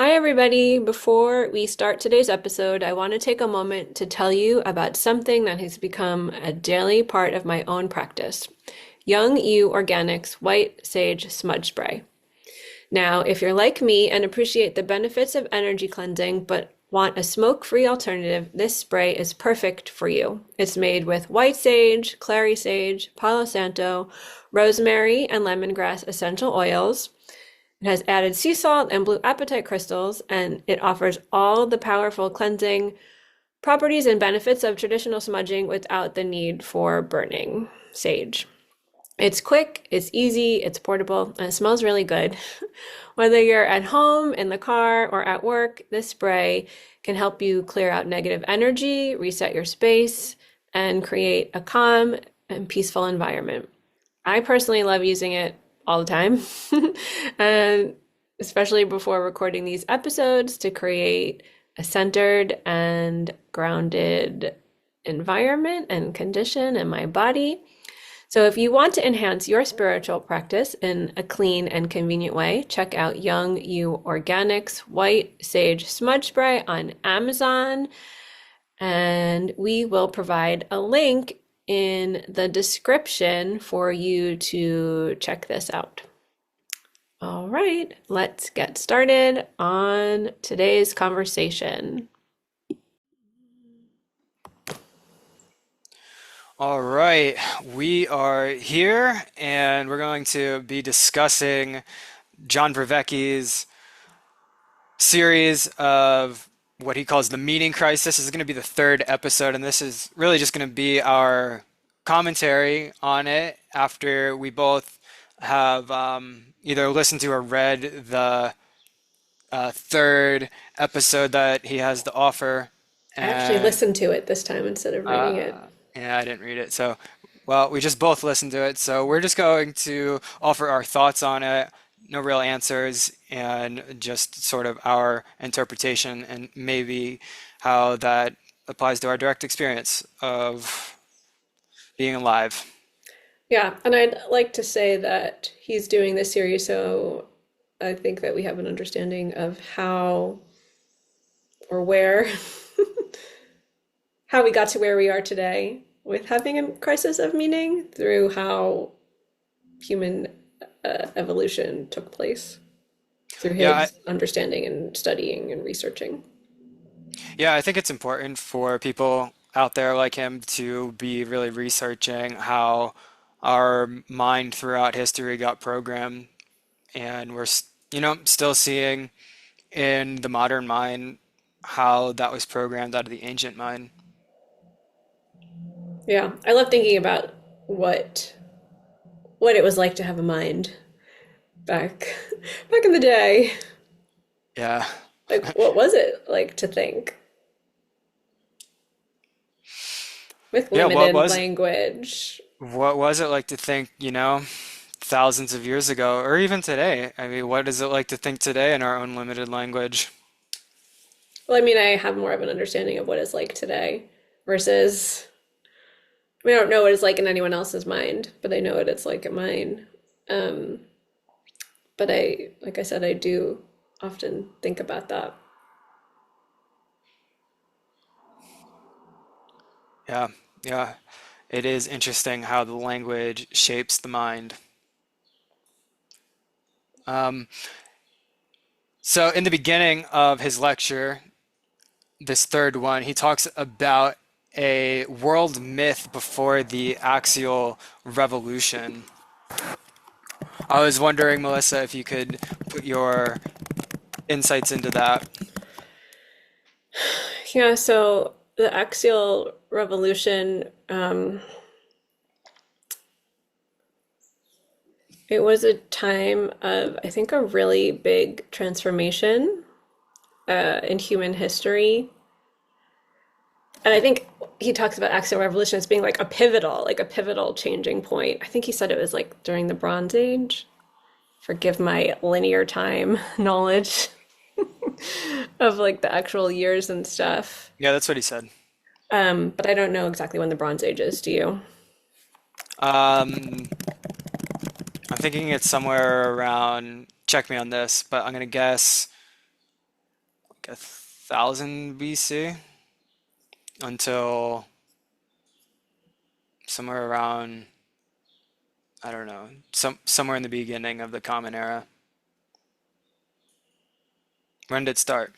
Hi, everybody. Before we start today's episode, I want to take a moment to tell you about something that has become a daily part of my own practice. Young U Organics White Sage Smudge Spray. Now, if you're like me and appreciate the benefits of energy cleansing but want a smoke-free alternative, this spray is perfect for you. It's made with white sage, clary sage, palo santo, rosemary, and lemongrass essential oils. It has added sea salt and blue apatite crystals, and it offers all the powerful cleansing properties and benefits of traditional smudging without the need for burning sage. It's quick, it's easy, it's portable, and it smells really good. Whether you're at home, in the car, or at work, this spray can help you clear out negative energy, reset your space, and create a calm and peaceful environment. I personally love using it all the time, and especially before recording these episodes to create a centered and grounded environment and condition in my body. So if you want to enhance your spiritual practice in a clean and convenient way, check out Young U Organics White Sage Smudge Spray on Amazon, and we will provide a link in the description for you to check this out. All right, let's get started on today's conversation. All right, we are here and we're going to be discussing John Vervaeke's series of what he calls the meaning crisis. This is going to be the third episode, and this is really just going to be our commentary on it after we both have either listened to or read the third episode that he has to offer. I actually And listened to it this time instead of reading it. yeah, I didn't read it. So, well, we just both listened to it. So we're just going to offer our thoughts on it, no real answers, and just sort of our interpretation and maybe how that applies to our direct experience of being alive. Yeah, and I'd like to say that he's doing this series so I think that we have an understanding of how or where how we got to where we are today with having a crisis of meaning through how human evolution took place through Yeah, his understanding and studying and researching. yeah, I think it's important for people out there like him to be really researching how our mind throughout history got programmed, and still seeing in the modern mind how that was programmed out of the ancient mind. Yeah, I love thinking about what what it was like to have a mind back back in the day. Yeah. Like, what was it like to think with Yeah, limited language? what was it like to think, thousands of years ago or even today? I mean, what is it like to think today in our own limited language? Well, I mean, I have more of an understanding of what it's like today versus I mean, I don't know what it's like in anyone else's mind, but I know what it's like in mine. Um, but like I said, I do often think about that. Yeah, yeah. It is interesting how the language shapes the mind. Um, so in the beginning of his lecture, this third one, he talks about a world myth before the axial revolution. I was wondering, Melissa, if you could put your insights into that. Yeah, so the axial revolution, it was a time of, I think, a really big transformation in human history. And I think he talks about axial revolution as being like a pivotal changing point. I think he said it was like during the Bronze Age. Forgive my linear time knowledge of like the actual years and stuff. Yeah, that's what he said. But I don't know exactly when the Bronze Age is, do you? Um, I'm thinking it's somewhere around, check me on this, but I'm gonna guess like 1,000 BC until somewhere around, I don't know, somewhere in the beginning of the Common Era. When did it start?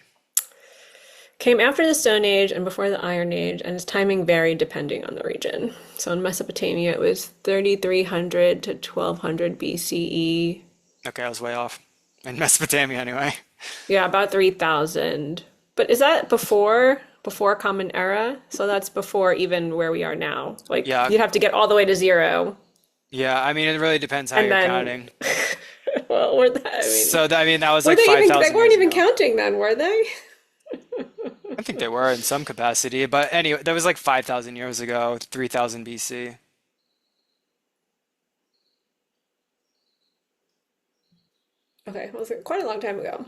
Came after the Stone Age and before the Iron Age, and its timing varied depending on the region. So in Mesopotamia, it was 3,300 to 1,200 BCE. Okay, I was way off. In Mesopotamia, anyway. Yeah, about 3,000. But is that before Common Era? So that's before even where we are now. Like Yeah, you'd have to get all the way to zero, yeah. I mean, it really depends how and you're then, counting. well, I mean, that was were like they even? They 5,000 weren't years even ago. counting then, were they? I think they were in some capacity, but anyway, that was like 5,000 years ago, 3,000 BC. Okay, it was quite a long time ago.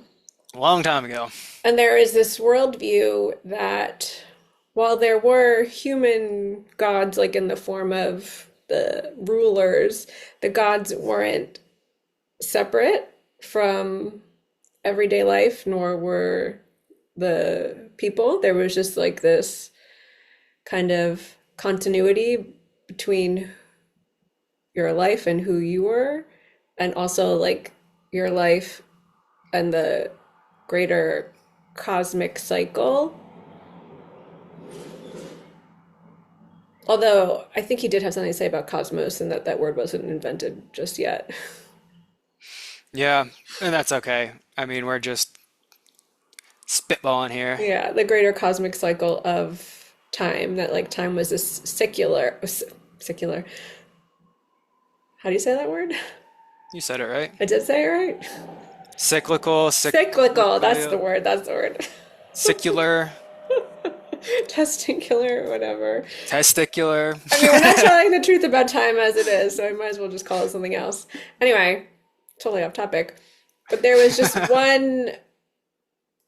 A long time ago. And there is this worldview that while there were human gods, like in the form of the rulers, the gods weren't separate from everyday life, nor were the people. There was just like this kind of continuity between your life and who you were, and also like your life and the greater cosmic cycle. Although I think he did have something to say about cosmos and that that word wasn't invented just yet. Yeah, and that's okay. I mean, we're just spitballing here. Yeah, the greater cosmic cycle of time, that like time was this secular. How do you say that word? You said it right. I did say it right. Cyclical, Cyclical, that's the cyclical, word, that's the word. secular, Testicular, whatever. testicular. I mean, we're not telling the truth about time as it is, so I might as well just call it something else. Anyway, totally off topic. But there was just one,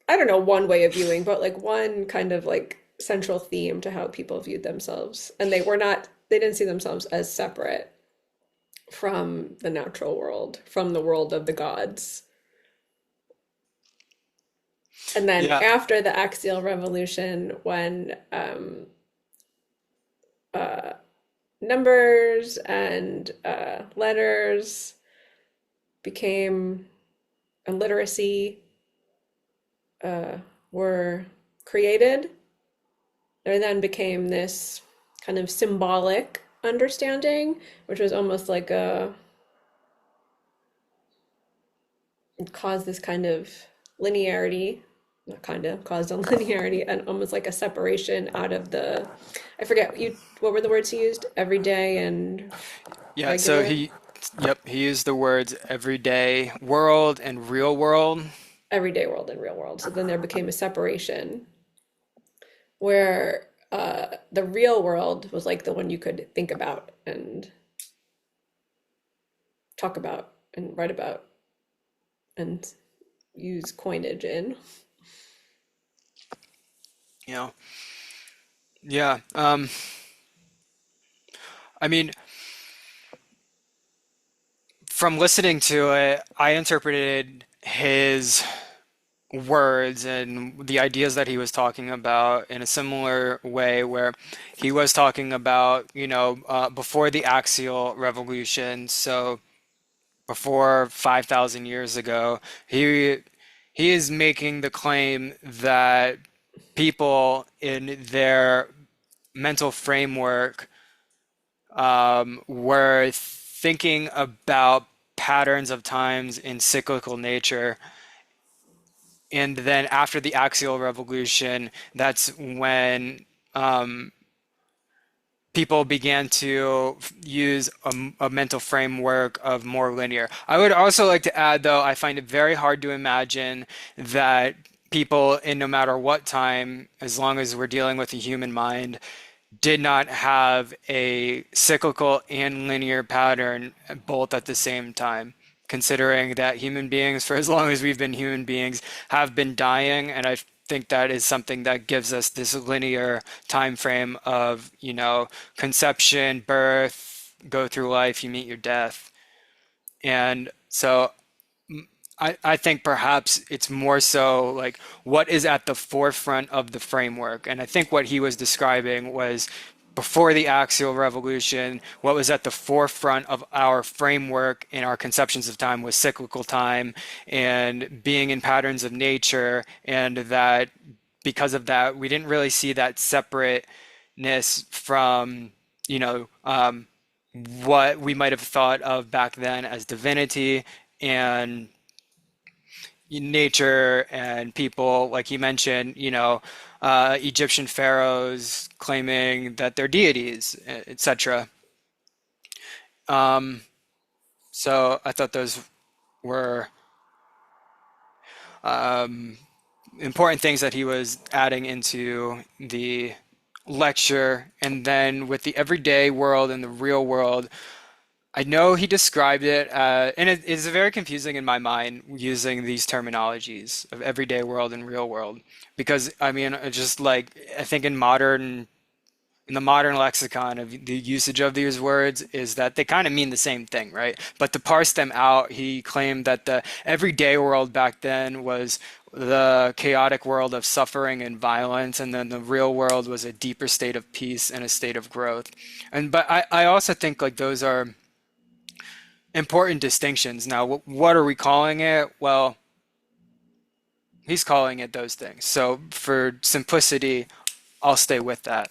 I don't know, one way of viewing, but like one kind of like central theme to how people viewed themselves. And they didn't see themselves as separate from the natural world, from the world of the gods. And then Yeah, after the axial revolution, when numbers and letters became, and literacy were created, there then became this kind of symbolic understanding, which was almost like a, caused this kind of linearity, not kind of, caused a linearity and almost like a separation out of the, I forget you, what were the words he used? Everyday and yeah. So regular? he used the words everyday world and real world. Everyday world and real world. So then there became a separation where the real world was like the one you could think about and talk about and write about and use coinage in. You know, yeah. I mean, from listening to it, I interpreted his words and the ideas that he was talking about in a similar way, where he was talking about, before the axial revolution, so before 5,000 years ago, he he is making the claim that people in their mental framework were thinking about patterns of times in cyclical nature. And then after the axial revolution, that's when people began to use a mental framework of more linear. I would also like to add, though, I find it very hard to imagine that people in no matter what time, as long as we're dealing with a human mind, did not have a cyclical and linear pattern both at the same time, considering that human beings, for as long as we've been human beings, have been dying. And I think that is something that gives us this linear time frame of, conception, birth, go through life, you meet your death. And so I think perhaps it's more so like what is at the forefront of the framework. And I think what he was describing was before the axial revolution, what was at the forefront of our framework in our conceptions of time was cyclical time and being in patterns of nature, and that because of that, we didn't really see that separateness from, you know, what we might have thought of back then as divinity and nature and people, like you mentioned, Egyptian pharaohs claiming that they're deities, etc. Um, so I thought those were important things that he was adding into the lecture. And then with the everyday world and the real world, I know he described it, and it is very confusing in my mind using these terminologies of everyday world and real world, because I mean, just like I think in the modern lexicon of the usage of these words is that they kind of mean the same thing, right? But to parse them out, he claimed that the everyday world back then was the chaotic world of suffering and violence, and then the real world was a deeper state of peace and a state of growth. And but I also think like those are important distinctions. Now, what are we calling it? Well, he's calling it those things. So for simplicity, I'll stay with that.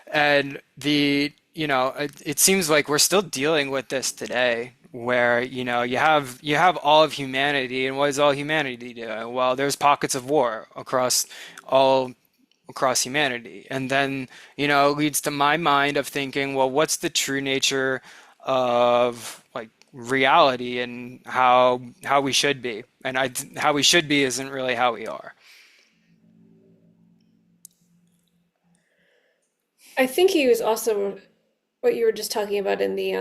And it seems like we're still dealing with this today, where, you have all of humanity, and what is all humanity doing? Well, there's pockets of war all across humanity. And then, it leads to my mind of thinking, well, what's the true nature of like reality and how we should be? And how we should be isn't really how we are. I think he was also what you were just talking about in the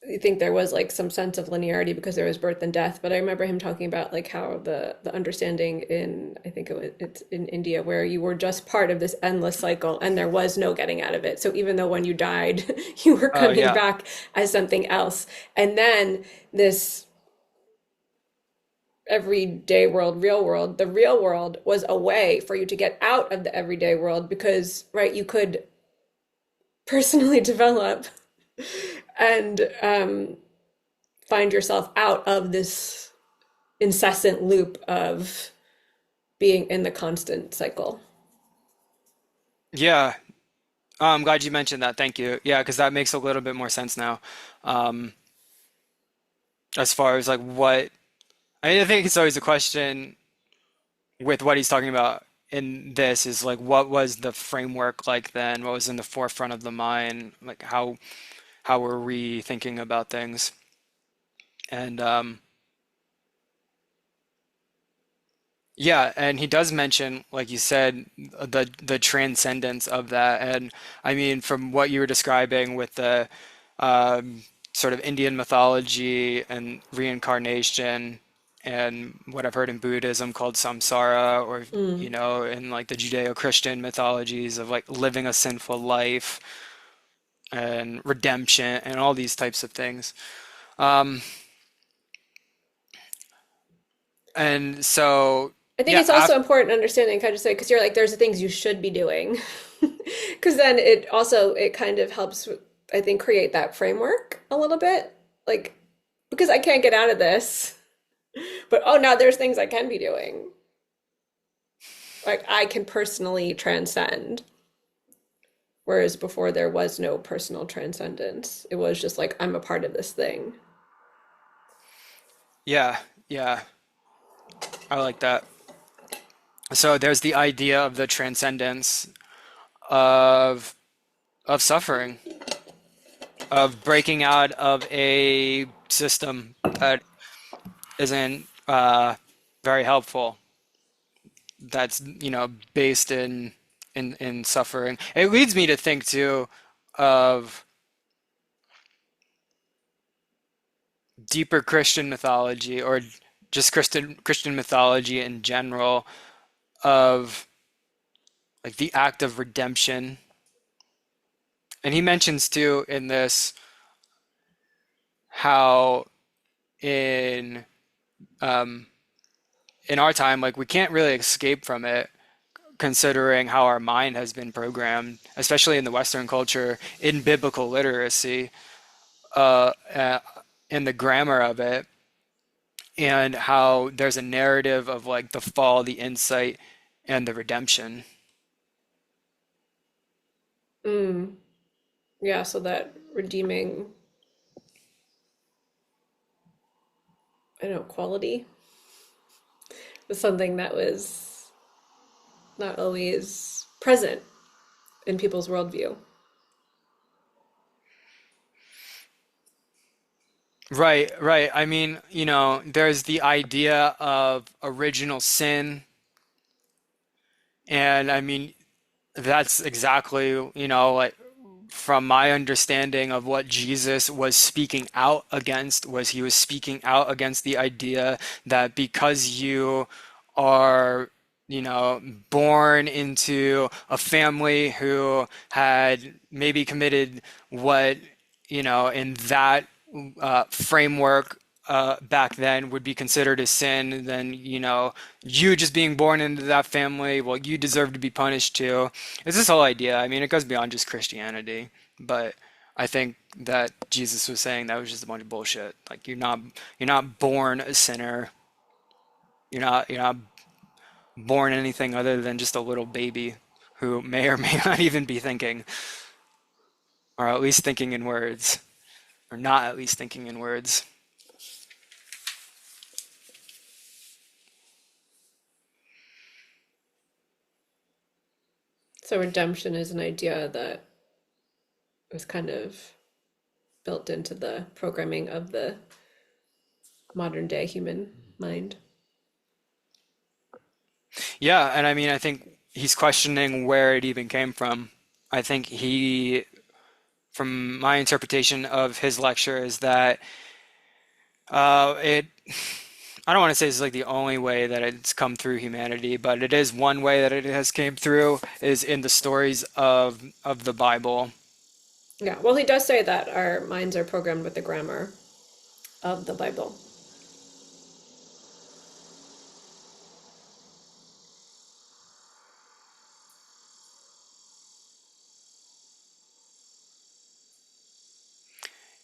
I think there was like some sense of linearity because there was birth and death, but I remember him talking about like how the understanding in I think it's in India where you were just part of this endless cycle and there was no getting out of it. So even though when you died, you were coming Yeah. back as something else. And then this everyday world, real world, the real world was a way for you to get out of the everyday world because, right, you could personally develop and find yourself out of this incessant loop of being in the constant cycle. Yeah. I'm glad you mentioned that. Thank you. Yeah, because that makes a little bit more sense now. Um, as far as like I think it's always a question with what he's talking about in this is like what was the framework like then? What was in the forefront of the mind? Like how were we thinking about things? And yeah, and he does mention, like you said, the transcendence of that. And I mean, from what you were describing with the sort of Indian mythology and reincarnation, and what I've heard in Buddhism called samsara, or Mm. in like the Judeo-Christian mythologies of like living a sinful life and redemption and all these types of things. Um, and so, I think yeah, it's also important understanding, kind of say, because you're like, there's the things you should be doing. Because then it kind of helps, I think, create that framework a little bit. Like, because I can't get out of this, but oh, now there's things I can be doing. Like, I can personally transcend. Whereas before there was no personal transcendence. It was just like, I'm a part of this thing. yeah, yeah, I like that. So there's the idea of the transcendence of suffering, of breaking out of a system that isn't very helpful. That's based in suffering. It leads me to think too of deeper Christian mythology, or just Christian mythology in general, of like the act of redemption And he mentions too in this how in um, in our time, like we can't really escape from it, considering how our mind has been programmed, especially in the Western culture, in biblical literacy, uh, uh, in the grammar of it, and how there's a narrative of like the fall, the insight, and the redemption. Mm. Yeah, so that redeeming, I don't know, quality was something that was not always present in people's worldview. Right, right. I mean, there's the idea of original sin, and I mean, that's exactly, like from my understanding of what Jesus was speaking out against was he was speaking out against the idea that because you are, born into a family who had maybe committed what, in that framework back then would be considered a sin, then, you just being born into that family, well, you deserve to be punished too. It's this whole idea. I mean, it goes beyond just Christianity, but I think that Jesus was saying that was just a bunch of bullshit. Like you're not born a sinner. You're not born anything other than just a little baby who may or may not even be thinking, or at least thinking in words, or not at least thinking in words. So redemption is an idea that was kind of built into the programming of the modern day human mind. Yeah, and I mean, I think he's questioning where it even came from. I think from my interpretation of his lecture, is that it I don't want to say it's like the only way that it's come through humanity, but it is one way that it has came through is in the stories of the Bible. Yeah, well, he does say that our minds are programmed with the grammar of the Bible.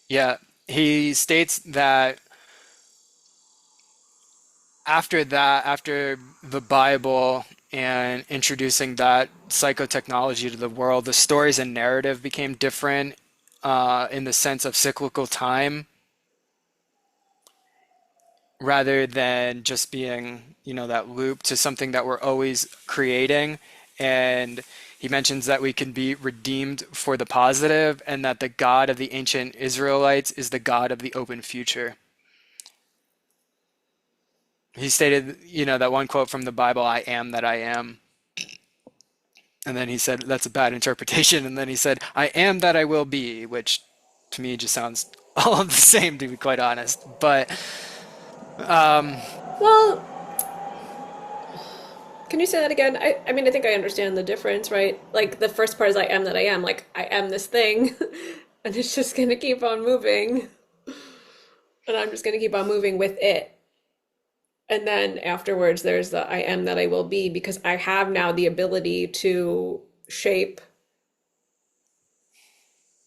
Yeah, he states that after the Bible and introducing that psychotechnology to the world, the stories and narrative became different in the sense of cyclical time rather than just being, that loop to something that we're always creating. And he mentions that we can be redeemed for the positive and that the God of the ancient Israelites is the God of the open future. He stated, that one quote from the Bible, I am that I am. And then he said, that's a bad interpretation. And then he said, I am that I will be, which to me just sounds all of the same, to be quite honest. But Well, can you say that again? I mean, I think I understand the difference, right? Like the first part is I am that I am, like I am this thing, and it's just gonna keep on moving, and I'm just gonna keep on moving with it. And then afterwards, there's the I am that I will be because I have now the ability to shape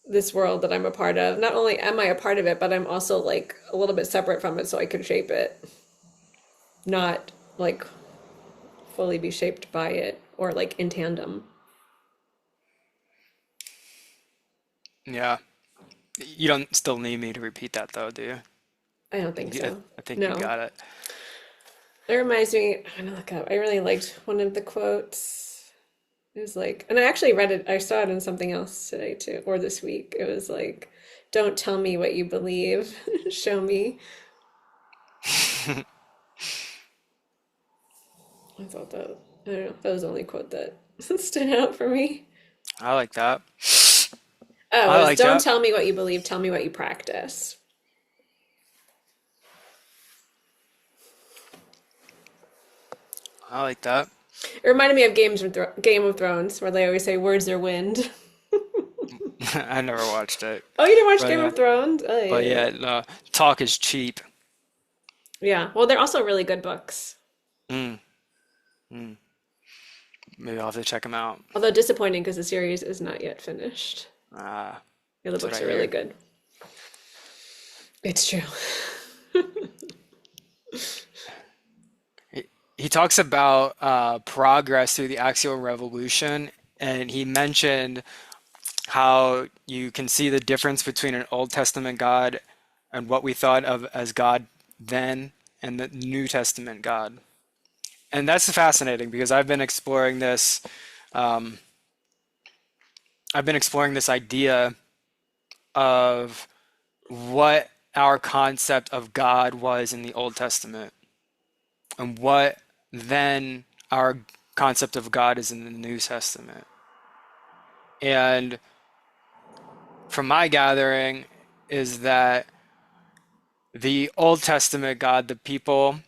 this world that I'm a part of. Not only am I a part of it, but I'm also like a little bit separate from it so I can shape it, not like fully be shaped by it or like in tandem. yeah, you don't still need me to repeat that though, do you? I don't think so. I think you No. got it. It reminds me, I'm gonna look up. I really liked one of the quotes. It was like, and I actually read it, I saw it in something else today too, or this week. It was like, don't tell me what you believe, show me. I thought that, I don't know, that was the only quote that stood out for me. I like that. Oh, I it was like don't that. tell me what you believe, tell me what you practice. I like that. It reminded me of Game of Thrones, where they always say words are wind. I never watched it, Oh, you didn't watch but Game of Thrones? Oh, yeah. yeah, no, talk is cheap. Yeah. Well, they're also really good books. Mm, mm. Maybe I'll have to check them out. Although disappointing because the series is not yet finished. Ah, Yeah, the that's what books I are really hear. good. It's true. He, he talks about progress through the axial revolution, and he mentioned how you can see the difference between an Old Testament God and what we thought of as God then and the New Testament God. And that's fascinating because um, I've been exploring this idea of what our concept of God was in the Old Testament and what then our concept of God is in the New Testament. And from my gathering is that the Old Testament God, the people,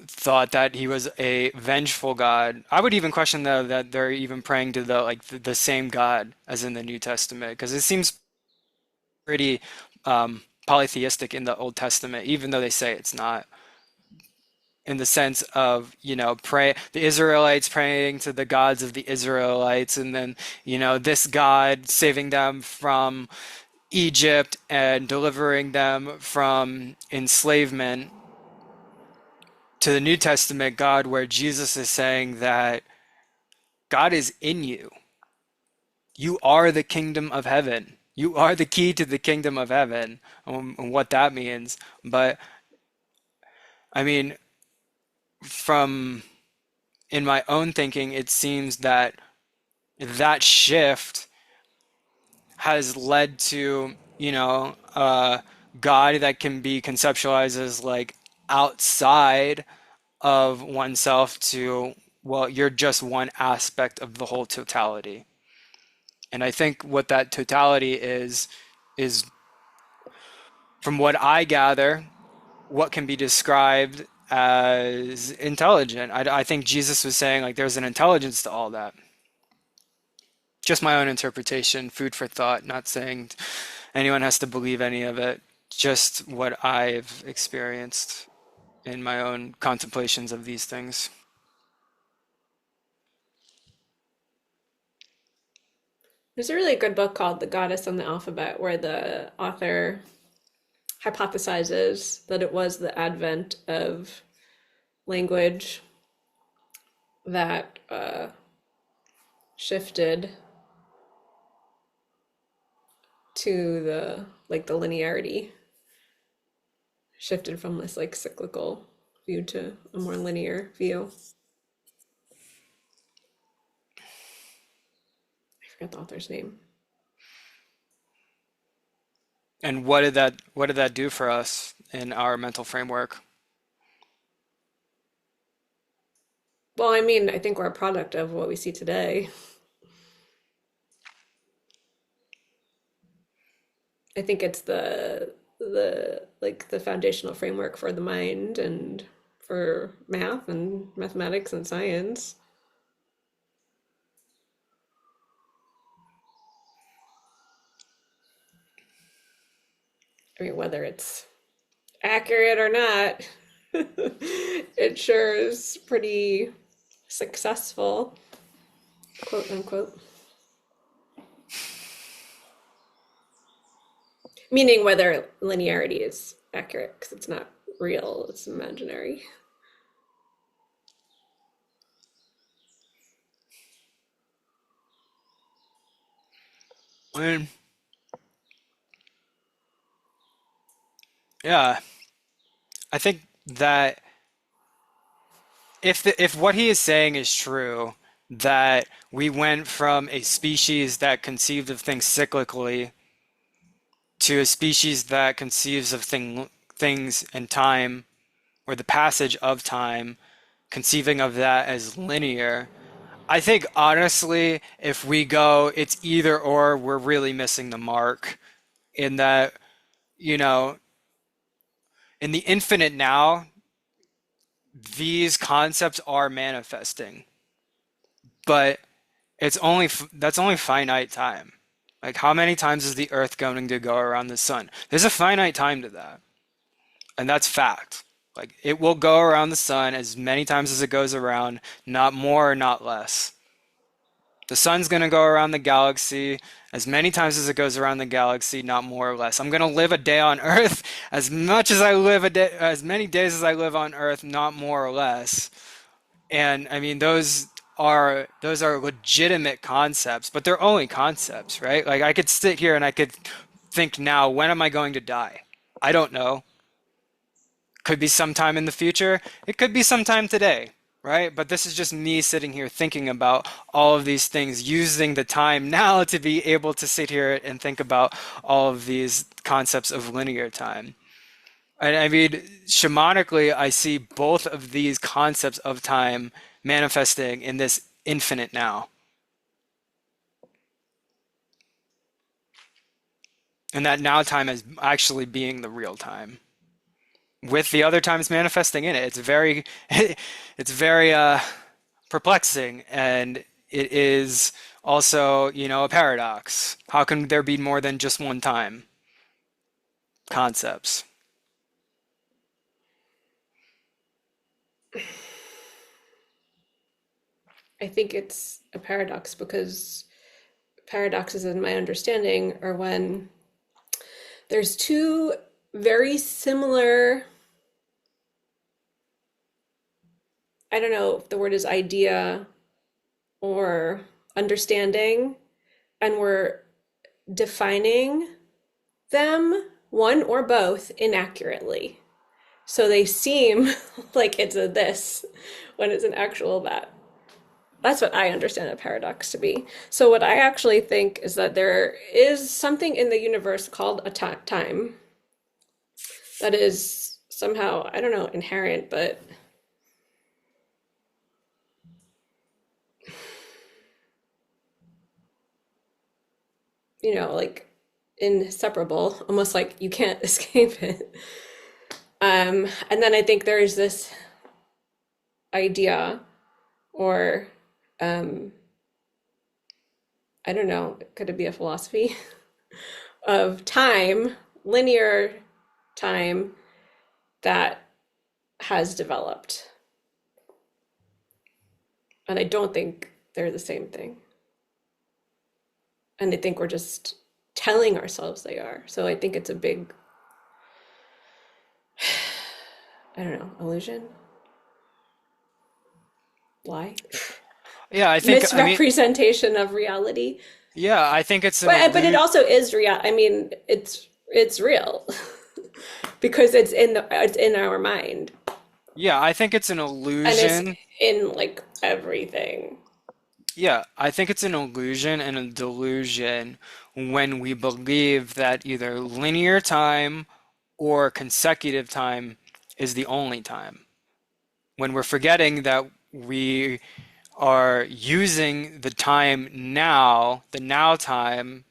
thought that he was a vengeful God. I would even question though that they're even praying to the same God as in the New Testament because it seems pretty polytheistic in the Old Testament, even though they say it's not. In the sense of, pray the Israelites praying to the gods of the Israelites, and then, this God saving them from Egypt and delivering them from enslavement to the New Testament God, where Jesus is saying that God is in you. You are the kingdom of heaven. You are the key to the kingdom of heaven, and what that means. But I mean, from in my own thinking, it seems that that shift has led to, God that can be conceptualized as like outside of oneself to, well, you're just one aspect of the whole totality. And I think what that totality is from what I gather, what can be described as intelligent. I think Jesus was saying like there's an intelligence to all that. Just my own interpretation, food for thought, not saying anyone has to believe any of it, just what I've experienced in my own contemplations of these things. There's a really good book called The Goddess and the Alphabet where the author hypothesizes that it was the advent of language that shifted to the linearity, shifted from this like cyclical view to a more linear view. I forget the author's name. And what did that do for us in our mental framework? Well, I mean, I think we're a product of what we see today. I think it's the foundational framework for the mind and for math and mathematics and science. I mean, whether it's accurate or not, it sure is pretty successful, quote unquote. Meaning whether linearity is accurate, because it's not real, it's imaginary. I mean, yeah, I think that if what he is saying is true, that we went from a species that conceived of things cyclically to a species that conceives of things in time, or the passage of time, conceiving of that as linear. I think honestly, if we go, it's either or, we're really missing the mark in that, you know, in the infinite now, these concepts are manifesting. But that's only finite time. Like how many times is the Earth going to go around the sun? There's a finite time to that, and that's fact. Like it will go around the sun as many times as it goes around, not more, not less. The sun's going to go around the galaxy as many times as it goes around the galaxy, not more or less. I'm going to live a day on Earth as much as I live a day, as many days as I live on Earth, not more or less. And I mean, those are legitimate concepts, but they're only concepts, right? Like I could sit here and I could think now, when am I going to die? I don't know. Could be sometime in the future. It could be sometime today, right? But this is just me sitting here thinking about all of these things, using the time now to be able to sit here and think about all of these concepts of linear time. And I mean, shamanically, I see both of these concepts of time manifesting in this infinite now. And that now time as actually being the real time. With the other times manifesting in it. It's very it's very perplexing, and it is also, a paradox. How can there be more than just one time? Concepts. I think it's a paradox because paradoxes, in my understanding, are when there's two very similar, I don't know if the word is idea or understanding, and we're defining them, one or both, inaccurately. So they seem like it's a this when it's an actual that. That's what I understand a paradox to be. So what I actually think is that there is something in the universe called a time that is somehow, I don't know, inherent, but like inseparable, almost like you can't escape it. And then I think there is this idea, or um, I don't know, could it be a philosophy of time, linear time that has developed. And I don't think they're the same thing. And I think we're just telling ourselves they are. So I think it's a big, I don't know, illusion, lie, Yeah, I mean, misrepresentation of reality. yeah, I think it's an But it illusion. also is real. I mean, it's real because it's in our mind, Yeah, I think it's an and it's illusion. in like everything. Yeah, I think it's an illusion and a delusion when we believe that either linear time or consecutive time is the only time. When we're forgetting that we are using the time now, the now time,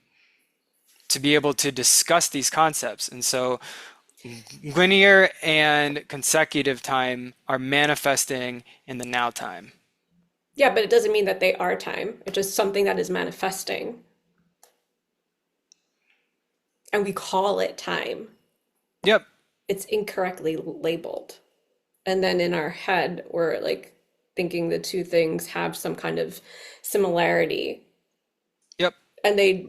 to be able to discuss these concepts. And so linear and consecutive time are manifesting in the now time. Yeah, but it doesn't mean that they are time. It's just something that is manifesting, and we call it time. Yep, It's incorrectly labeled. And then in our head, we're like thinking the two things have some kind of similarity, yep, and they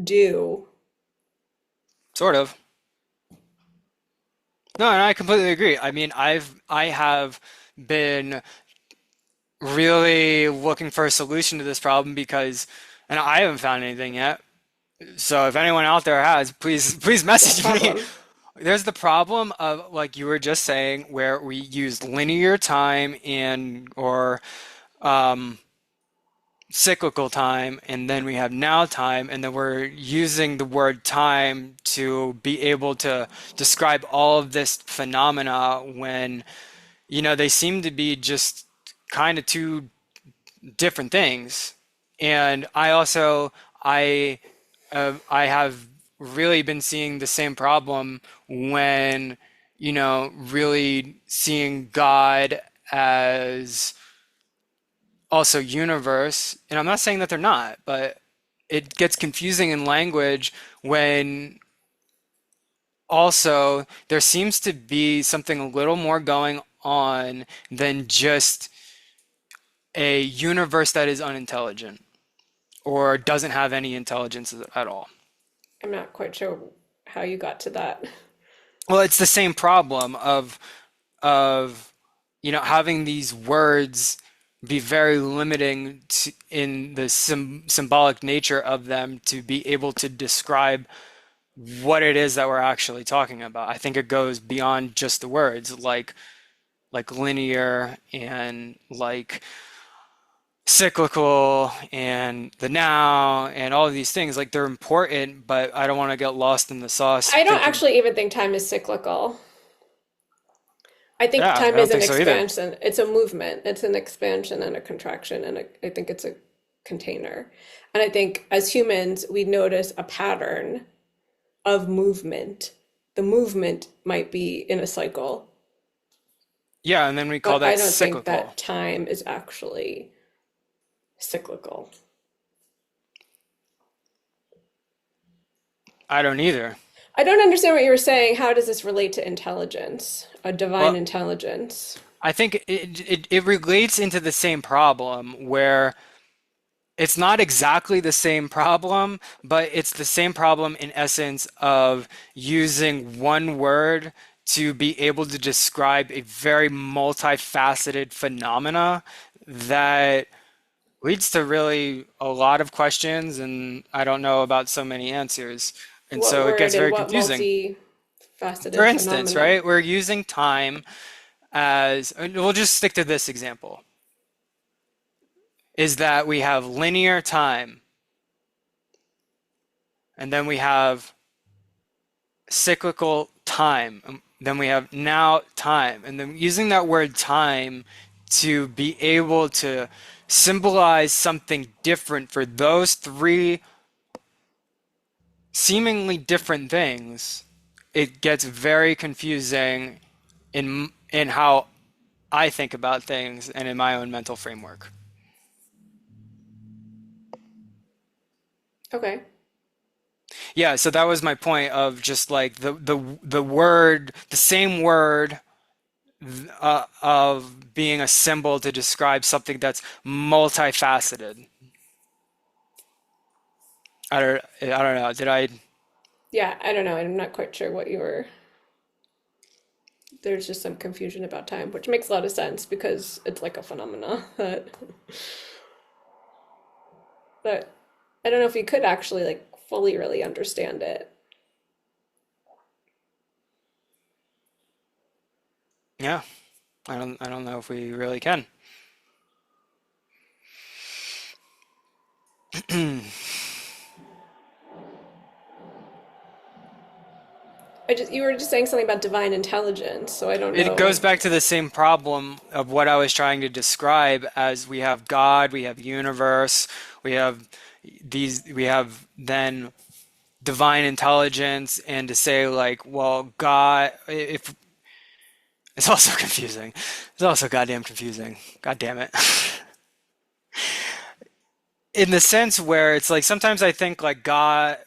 do. sort of. No, and I completely agree. I mean, I have been really looking for a solution to this problem because, and I haven't found anything yet. So if anyone out there has, please What message me. problem? There's the problem of, like you were just saying, where we use linear time and or um, cyclical time, and then we have now time, and then we're using the word time to be able to describe all of this phenomena when, they seem to be just kind of two different things. And I have really been seeing the same problem when, really seeing God as also universe. And I'm not saying that they're not, but it gets confusing in language when also there seems to be something a little more going on than just a universe that is unintelligent or doesn't have any intelligence at all. I'm not quite sure how you got to that. Well, it's the same problem of having these words be very limiting in the symbolic nature of them to be able to describe what it is that we're actually talking about. I think it goes beyond just the words, like linear and like cyclical and the now and all of these things. Like they're important, but I don't want to get lost in the sauce I don't thinking, actually even think time is cyclical. I think yeah, I time don't is an think so either. expansion. It's a movement. It's an expansion and a contraction, and I think it's a container. And I think as humans, we notice a pattern of movement. The movement might be in a cycle, Yeah, and then we call but I that don't think cyclical. that time is actually cyclical. I don't either. I don't understand what you were saying. How does this relate to intelligence, a divine Well, intelligence? I think it relates into the same problem where it's not exactly the same problem, but it's the same problem in essence of using one word to be able to describe a very multifaceted phenomena that leads to really a lot of questions, and I don't know about so many answers. And What so it word gets and very what confusing. For multifaceted instance, phenomena? right, we're using time as, we'll just stick to this example, is that we have linear time, and then we have cyclical time, and then we have now time, and then using that word time to be able to symbolize something different for those three seemingly different things, it gets very confusing in how I think about things and in my own mental framework. Okay. Yeah, so that was my point of just like the word, the same word of being a symbol to describe something that's multifaceted. I don't know. Did I? Yeah, I don't know. I'm not quite sure what you were. There's just some confusion about time, which makes a lot of sense because it's like a phenomena that I don't know if you could actually like fully really understand it. Yeah, I don't know if we really can. I just you were just saying something about divine intelligence, so I don't It know. goes back to the same problem of what I was trying to describe as we have God, we have universe, we have we have then divine intelligence, and to say like, well, God, if it's also confusing. It's also goddamn confusing. God damn it. In the sense where it's like sometimes I think like God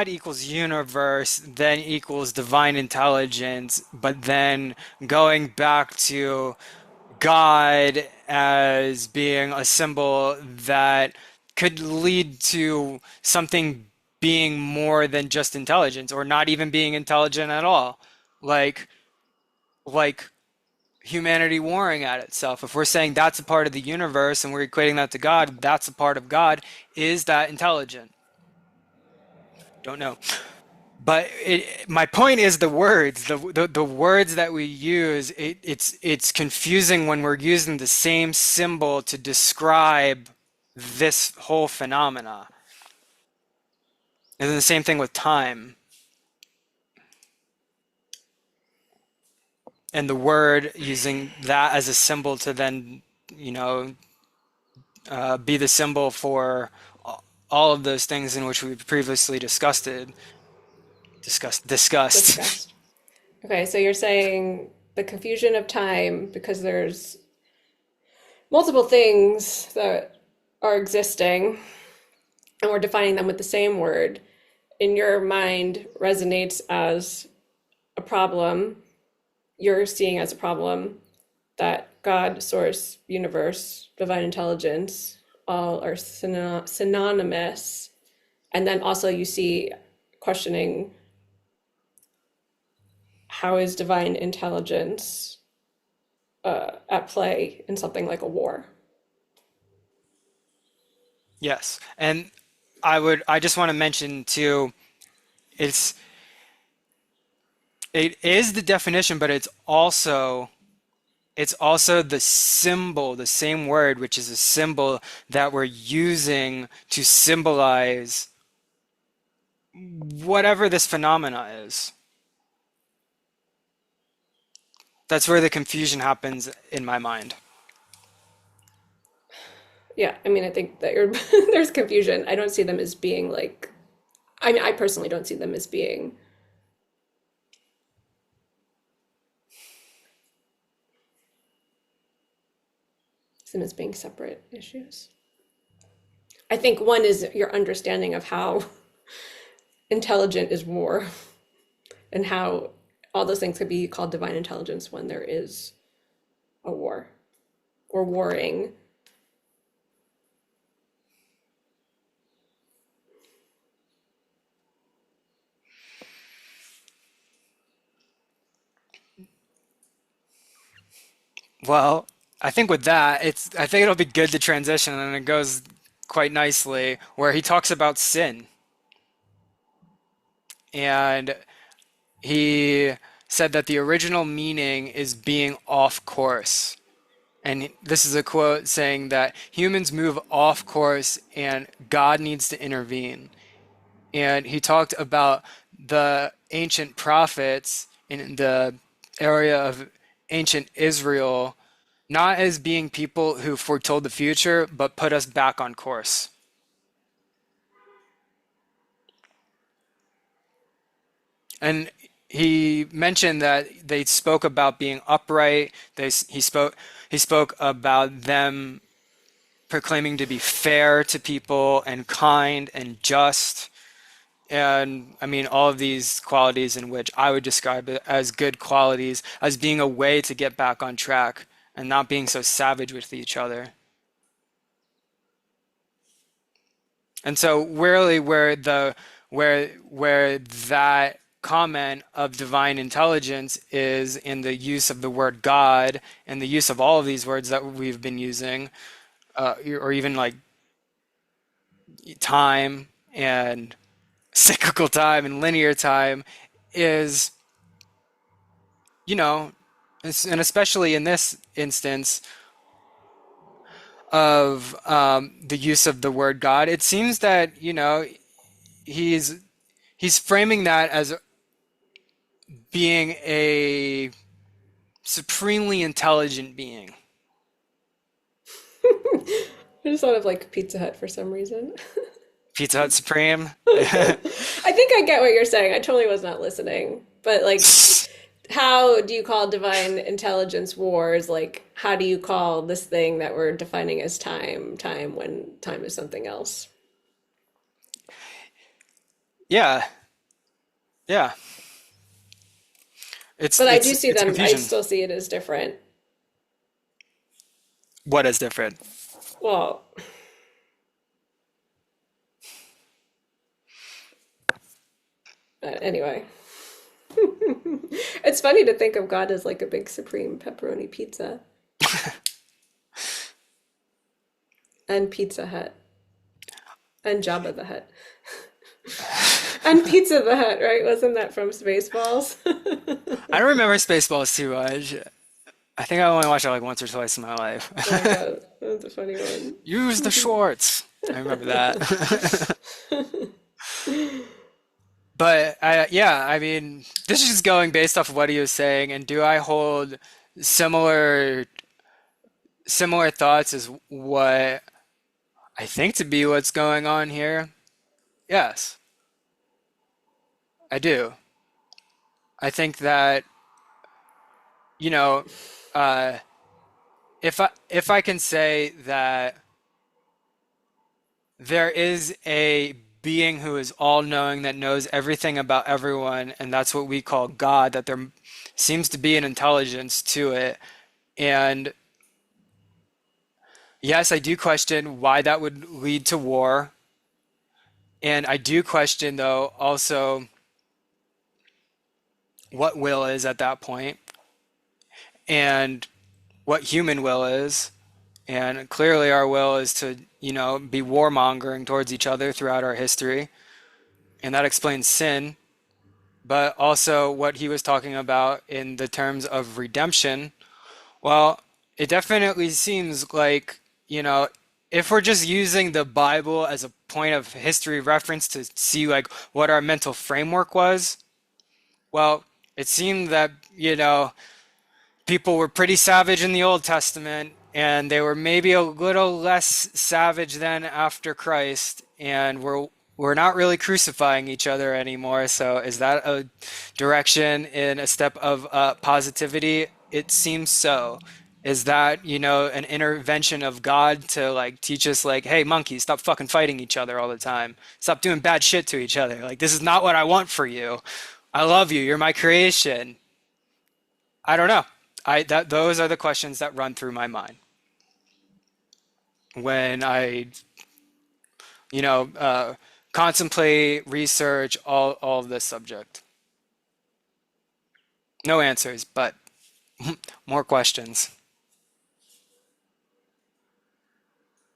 equals universe, then equals divine intelligence, but then going back to God as being a symbol that could lead to something being more than just intelligence or not even being intelligent at all. Like like humanity warring at itself. If we're saying that's a part of the universe and we're equating that to God, that's a part of God. Is that intelligent? Don't know. But my point is the words, the words that we use, it's confusing when we're using the same symbol to describe this whole phenomena. And then the same thing with time. And the word using that as a symbol to then, you know, be the symbol for all of those things in which we previously discussed. Discussed. Okay, so you're saying the confusion of time because there's multiple things that are existing and we're defining them with the same word, in your mind resonates as a problem, you're seeing as a problem that God, source, universe, divine intelligence, all are synonymous. And then also you see questioning, how is divine intelligence at play in something like a war? Yes. And I just want to mention too, it's, it is the definition, but it's also the symbol, the same word, which is a symbol that we're using to symbolize whatever this phenomena is. That's where the confusion happens in my mind. Yeah, I mean, I think that you're, there's confusion. I don't see them as being like, I mean, I personally don't see them as being, see them as being separate issues. I think one is your understanding of how intelligent is war and how all those things could be called divine intelligence when there is a war or warring. Well, I think with that, I think it'll be good to transition, and it goes quite nicely where he talks about sin. And he said that the original meaning is being off course. And this is a quote saying that humans move off course and God needs to intervene. And he talked about the ancient prophets in the area of ancient Israel not as being people who foretold the future, but put us back on course. And he mentioned that they spoke about being upright. He spoke about them proclaiming to be fair to people and kind and just. And I mean, all of these qualities in which I would describe it as good qualities, as being a way to get back on track and not being so savage with each other. And so really where that comment of divine intelligence is in the use of the word God and the use of all of these words that we've been using, or even like time and cyclical time and linear time is, you know, and especially in this instance of the use of the word God, it seems that, he's he's framing that as being a supremely intelligent being. I just thought of like Pizza Hut for some reason. Pizza Hut Supreme. I think I get what you're saying. I totally was not listening. But like, how do you call divine intelligence wars? Like, how do you call this thing that we're defining as time when time is something else? Yeah, yeah. It's But I do it's see it's them, I confusion. still see it as different. What is different? Well, anyway, it's funny to think of God as like a big supreme pepperoni pizza and Pizza Hut and Jabba the Hutt and Pizza the Hut, right? Wasn't that from Spaceballs? I don't remember Spaceballs too much. I think I only watched it like once or twice in my life. Oh my God, that's a funny one. Use the shorts. I remember that. But yeah, I mean, this is just going based off of what he was saying, and do I hold similar similar thoughts as what I think to be what's going on here? Yes, I do. I think that, you know, uh, if I can say that there is a being who is all knowing that knows everything about everyone, and that's what we call God, that there seems to be an intelligence to it. And yes, I do question why that would lead to war. And I do question, though, also what will is at that point and what human will is. And clearly, our will is to, be warmongering towards each other throughout our history. And that explains sin. But also, what he was talking about in the terms of redemption, well, it definitely seems like, if we're just using the Bible as a point of history reference to see like what our mental framework was, well, it seemed that, people were pretty savage in the Old Testament, and they were maybe a little less savage than after Christ, and we're not really crucifying each other anymore. So is that a direction in a step of positivity? It seems so. Is that, an intervention of God to like teach us like, hey, monkeys, stop fucking fighting each other all the time. Stop doing bad shit to each other. Like, this is not what I want for you. I love you. You're my creation. I don't know. Those are the questions that run through my mind when I, you know, uh, contemplate, research all of this subject. No answers, but more questions.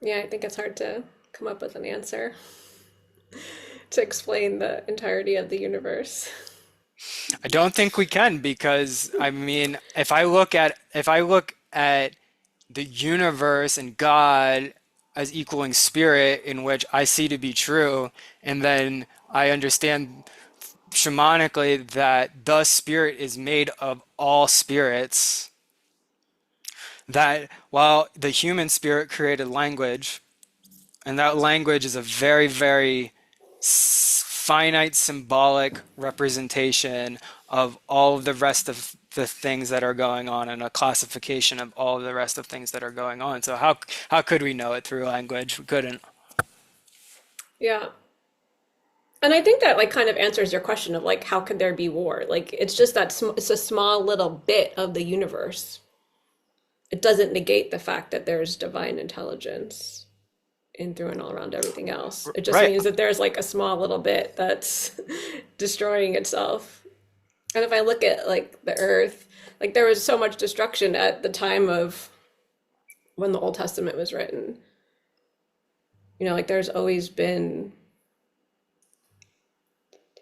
Yeah, I think it's hard to come up with an answer to explain the entirety of the universe. I don't think we can because I mean, if I look at the universe and God as equaling spirit, in which I see to be true, and then I understand shamanically that the spirit is made of all spirits, that while the human spirit created language, and that language is a very, very finite symbolic representation of all of the rest of the things that are going on and a classification of all of the rest of things that are going on. So how could we know it through language? We couldn't. Yeah. And I think that like kind of answers your question of like how could there be war? Like it's just that it's a small little bit of the universe. It doesn't negate the fact that there's divine intelligence in through and all around everything else. It just Right. means that there's like a small little bit that's destroying itself. And if I look at like the earth, like there was so much destruction at the time of when the Old Testament was written. Like there's always been,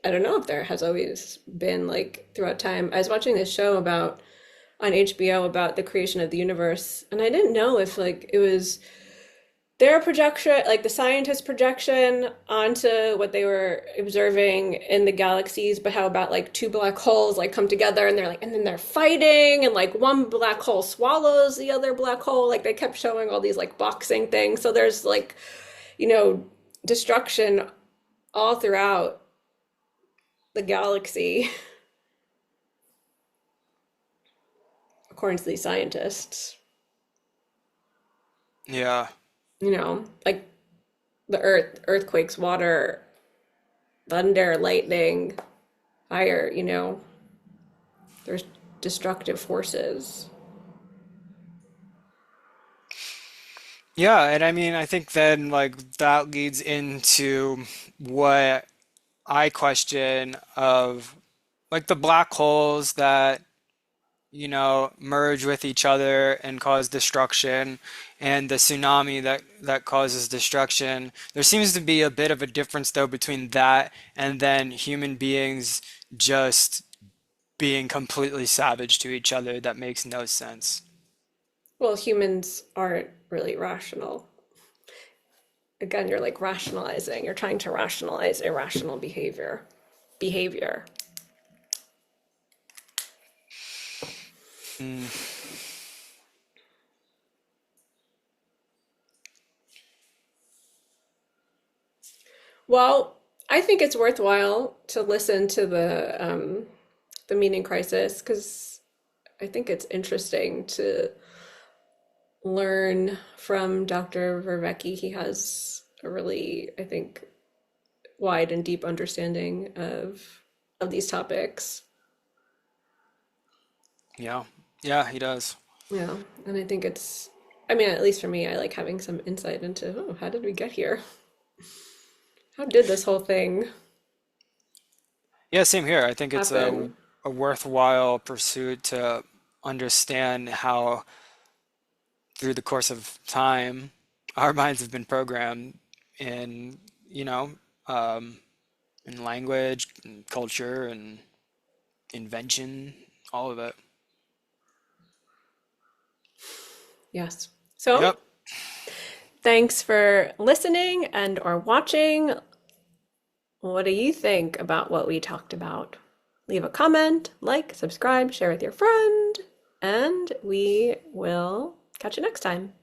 I don't know if there has always been like throughout time. I was watching this show about on HBO about the creation of the universe, and I didn't know if like it was their projection, like the scientist projection onto what they were observing in the galaxies, but how about like two black holes like come together and they're like, and then they're fighting, and like one black hole swallows the other black hole. Like they kept showing all these like boxing things. So there's like, you know, destruction all throughout the galaxy, according to these scientists. Yeah. Like the earth, earthquakes, water, thunder, lightning, fire, there's destructive forces. Yeah, and I mean, I think then like that leads into what I question of like the black holes that merge with each other and cause destruction, and the tsunami that causes destruction. There seems to be a bit of a difference though between that and then human beings just being completely savage to each other. That makes no sense. Well, humans aren't really rational. Again, you're like rationalizing, you're trying to rationalize irrational behavior. Mm, Well, I think it's worthwhile to listen to the meaning crisis because I think it's interesting to learn from Dr. Vervaeke. He has a really, I think, wide and deep understanding of these topics. Yeah. Yeah, he does. Yeah, and I think it's, I mean, at least for me, I like having some insight into, oh, how did we get here? How did this whole thing Yeah, same here. I think it's happen? a worthwhile pursuit to understand how, through the course of time, our minds have been programmed in, you know, um, in language, and culture, and invention, all of it. Yes. So, Yep. thanks for listening and or watching. What do you think about what we talked about? Leave a comment, like, subscribe, share with your friend, and we will catch you next time.